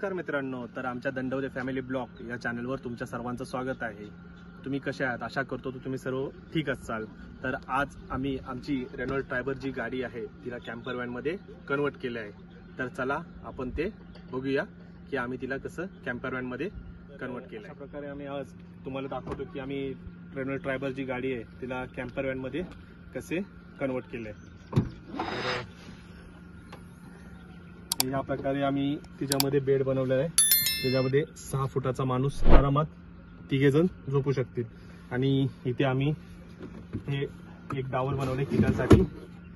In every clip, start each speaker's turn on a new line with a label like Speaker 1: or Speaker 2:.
Speaker 1: नमस्कार मित्रांनो, तर आमच्या दंडवरे फॅमिली ब्लॉग या चॅनलवर तुमच्या सर्वांचं स्वागत आहे। तुम्ही कसे आहात? आशा करतो तुम्ही सर्व ठीक असाल। तर आज आम्ही आमची रेनॉल्ट ट्रायबर जी गाडी आहे तिला कॅम्पर व्हॅन मध्ये कन्वर्ट केले आहे। तर चला आपण ते बघूया की आम्ही तिला कसं कॅम्पर व्हॅन मध्ये कन्वर्ट केलं। अशा प्रकारे आम्ही आज तुम्हाला दाखवतो की आम्ही रेनॉल्ट ट्रायबर जी गाडी आहे तिला कॅम्पर व्हॅन मध्ये कसे कन्वर्ट केले। या प्रकारे आम्ही तिच्यामध्ये बेड बनवला आहे। त्याच्यामध्ये 6 फुटाचा माणूस आरामात तिघे जण झोपू शकतील। आणि इथे आम्ही हे एक डावर बनवले किचनसाठी।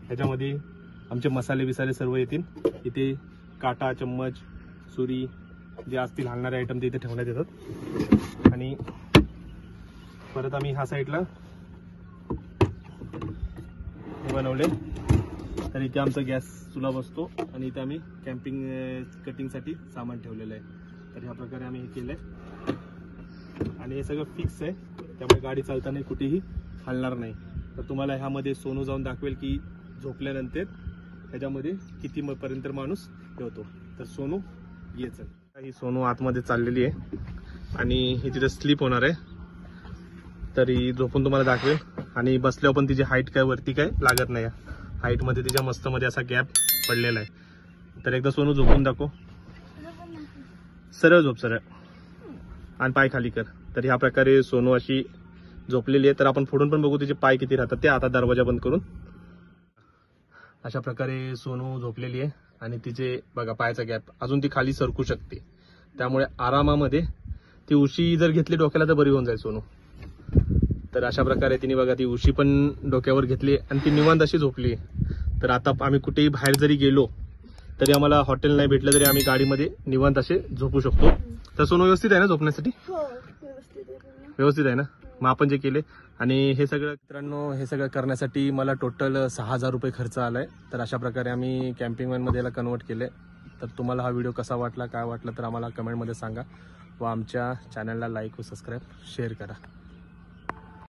Speaker 1: त्याच्यामध्ये आमचे मसाले बिसाले सर्व येतील। इथे काटा, चम्मच, सुरी जे असतील हलणारे आयटम ते इथे ठेवण्यात येतात। आणि परत आम्ही ह्या साईडला हे बनवले। तर इथे आमचा गॅस चुला बसतो आणि इथे आम्ही कॅम्पिंग कटिंगसाठी सामान ठेवलेलं आहे। तर ह्या प्रकारे आम्ही हे केलंय आणि हे सगळं फिक्स आहे, त्यामुळे गाडी चालताना कुठेही हलणार नाही। तर तुम्हाला ह्यामध्ये सोनू जाऊन दाखवेल की झोपल्यानंतर ह्याच्यामध्ये किती पर्यंत माणूस ठेवतो। तर सोनू ये चल। ही सोनू आतमध्ये चाललेली आहे आणि ही तिथे स्लीप होणार आहे। तर ही झोपून तुम्हाला दाखवेल आणि बसल्यावर पण तिची हाईट काय वरती काय लागत नाही। हाईट मध्ये तिच्या मस्त मध्ये असा गॅप पडलेला आहे। तर एकदा सोनू झोपून दाखव। सरळ झोप, सरळ आणि पाय खाली कर। तर ह्या प्रकारे सोनू अशी झोपलेली आहे। तर आपण पुढून पण बघू तिचे पाय किती राहतात ते। आता दरवाजा बंद करून अशा प्रकारे सोनू झोपलेली आहे आणि तिचे बघा पायाचा गॅप अजून ती खाली सरकू शकते। त्यामुळे आरामामध्ये ती उशी जर घेतली डोक्याला तर बरी होऊन जाईल सोनू। तर अशा प्रकारे तिने बघा ती उशी पण डोक्यावर घेतली आणि ती निवांत अशी झोपली। तर आता आम्ही कुठेही बाहेर जरी गेलो तरी आम्हाला हॉटेल नाही भेटलं तरी आम्ही गाडीमध्ये निवांत असे झोपू शकतो। तर सोनू व्यवस्थित आहे ना झोपण्यासाठी? व्यवस्थित आहे ना? मग आपण जे केले आणि हे सगळं मित्रांनो, हे सगळं करण्यासाठी मला टोटल 6000 रुपये खर्च आलाय। तर अशा प्रकारे आम्ही कॅम्पिंग व्हॅन मध्ये याला कन्वर्ट केले। तर तुम्हाला हा व्हिडिओ कसा वाटला, काय वाटलं तर आम्हाला कमेंटमध्ये सांगा व आमच्या चॅनलला लाईक व सबस्क्राईब शेअर करा।